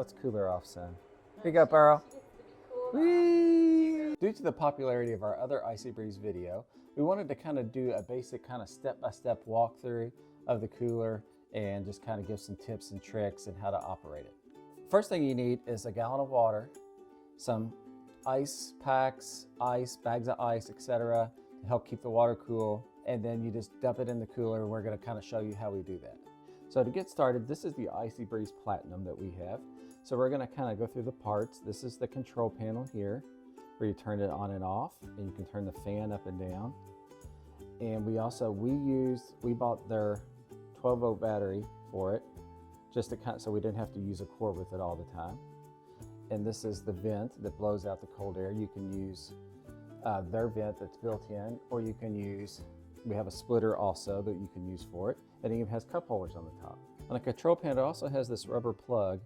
let's cool her off some. Here you go, Burrow. Whee! Due to the popularity of our other IcyBreeze video, we wanted to kind of do a basic kind of step-by-step walkthrough of the cooler and just kind of give some tips and tricks and how to operate it. First thing you need is a gallon of water, some ice packs, bags of ice, etc. to help keep the water cool, and then you just dump it in the cooler. We're going to kind of show you how we do that. So to get started, this is the IcyBreeze Platinum that we have. So we're going to kind of go through the parts. This is the control panel here, where you turn it on and off, and you can turn the fan up and down. And we bought their 12-volt battery for it, just to so we didn't have to use a cord with it all the time. And this is the vent that blows out the cold air. You can use their vent that's built in, or you can use, we have a splitter also that you can use for it. And it even has cup holders on the top. On the control panel, it also has this rubber plug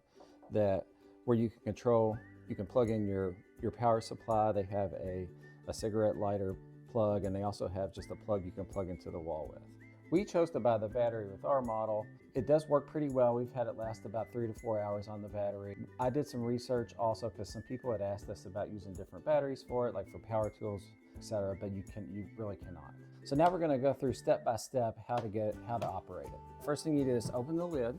where you can control, you can plug in your power supply. They have a cigarette lighter plug, and they also have just a plug you can plug into the wall with. We chose to buy the battery with our model. It does work pretty well. We've had it last about 3 to 4 hours on the battery. I did some research also because some people had asked us about using different batteries for it, like for power tools, etc., but you really cannot. So now we're going to go through step by step how to operate it. First thing you do is open the lid,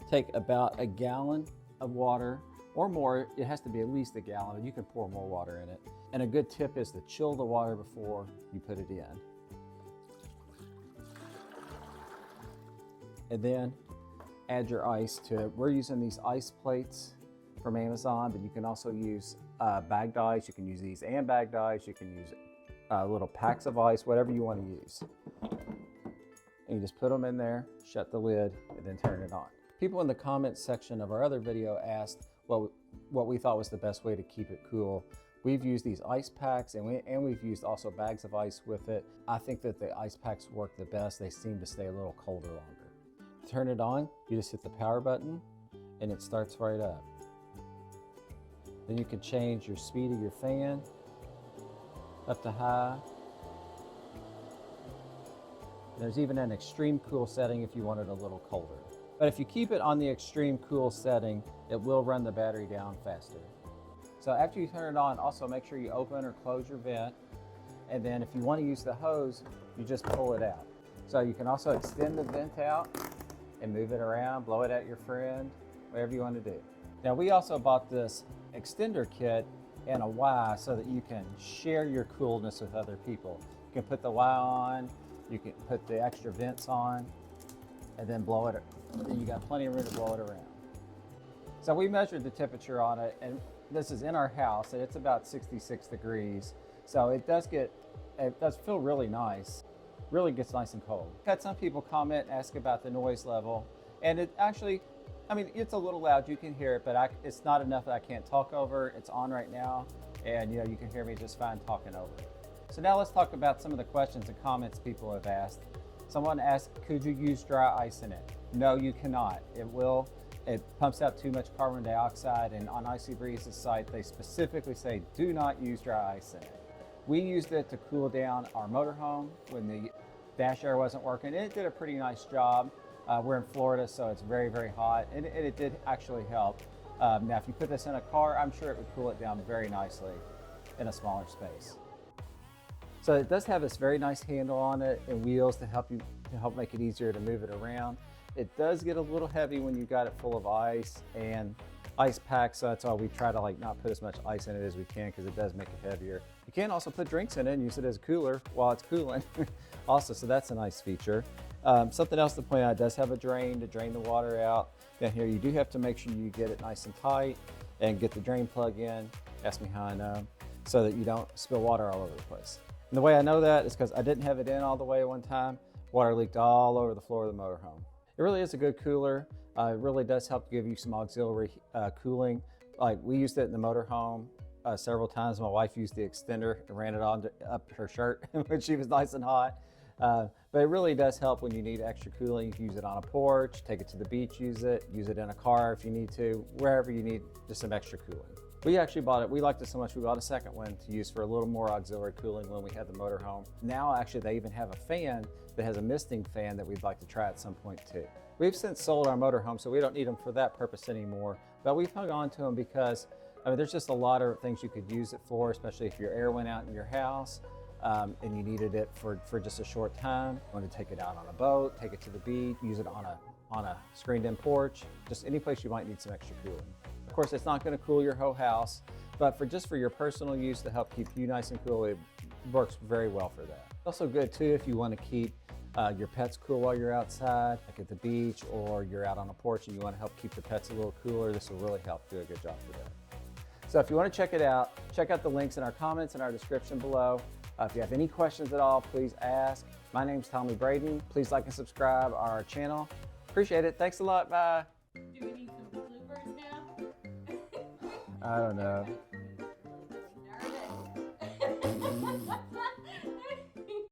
take about a gallon of water or more. It has to be at least a gallon, but you can pour more water in it. And a good tip is to chill the water before you put it in. And then add your ice to it. We're using these ice plates from Amazon, but you can also use bagged ice. You can use these and bagged ice. You can use little packs of ice, whatever you want to use. And you just put them in there, shut the lid, and then turn it on. People in the comments section of our other video asked what we thought was the best way to keep it cool. We've used these ice packs, and we've used also bags of ice with it. I think that the ice packs work the best. They seem to stay a little colder longer. Turn it on, you just hit the power button, and it starts right up. Then you can change your speed of your fan up to high. There's even an extreme cool setting if you want it a little colder. But if you keep it on the extreme cool setting, it will run the battery down faster. So after you turn it on, also make sure you open or close your vent. And then if you want to use the hose, you just pull it out. So you can also extend the vent out and move it around, blow it at your friend, whatever you want to do. Now we also bought this extender kit and a Y so that you can share your coolness with other people. You can put the Y on, you can put the extra vents on, and then blow it. And you got plenty of room to blow it around. So we measured the temperature on it, and this is in our house, and it's about 66 degrees. So it does feel really nice. Really gets nice and cold. I've had some people comment and ask about the noise level, and it actually, I mean, it's a little loud, you can hear it, but it's not enough that I can't talk over. It's on right now, and you can hear me just fine talking over it. So now let's talk about some of the questions and comments people have asked. Someone asked, could you use dry ice in it? No, you cannot. It pumps out too much carbon dioxide, and on IcyBreeze's site, they specifically say, do not use dry ice in it. We used it to cool down our motorhome when the dash air wasn't working. It did a pretty nice job. We're in Florida, so it's very, very hot, and it did actually help. Now, if you put this in a car, I'm sure it would cool it down very nicely in a smaller space. So it does have this very nice handle on it and wheels to help make it easier to move it around. It does get a little heavy when you got it full of ice and ice packs, so that's why we try to not put as much ice in it as we can, because it does make it heavier. You can also put drinks in it and use it as a cooler while it's cooling also, so that's a nice feature. Something else to point out, it does have a drain to drain the water out. Down here you do have to make sure you get it nice and tight and get the drain plug in. Ask me how I know, so that you don't spill water all over the place. And the way I know that is because I didn't have it in all the way one time. Water leaked all over the floor of the motorhome. It really is a good cooler. It really does help give you some auxiliary cooling. Like we used it in the motorhome several times. My wife used the extender and ran it up her shirt when she was nice and hot. But it really does help when you need extra cooling. You can use it on a porch, take it to the beach, use it in a car if you need to, wherever you need just some extra cooling. We actually bought it, we liked it so much we bought a second one to use for a little more auxiliary cooling when we had the motorhome. Now actually they even have a fan that has a misting fan that we'd like to try at some point too. We've since sold our motorhome, so we don't need them for that purpose anymore. But we've hung on to them because there's just a lot of things you could use it for, especially if your air went out in your house and you needed it for just a short time. You want to take it out on a boat, take it to the beach, use it on a screened-in porch, just any place you might need some extra cooling. Of course, it's not going to cool your whole house, but just for your personal use to help keep you nice and cool, it works very well for that. It's also good too if you want to keep your pets cool while you're outside, like at the beach, or you're out on a porch and you want to help keep the pets a little cooler. This will really help do a good job for that. So if you want to check it out, check out the links in our comments and our description below. If you have any questions at all, please ask. My name's Tommy Braden. Please like and subscribe our channel. Appreciate it. Thanks a lot. Bye. Do we need some bloopers now? I don't know. Darn it.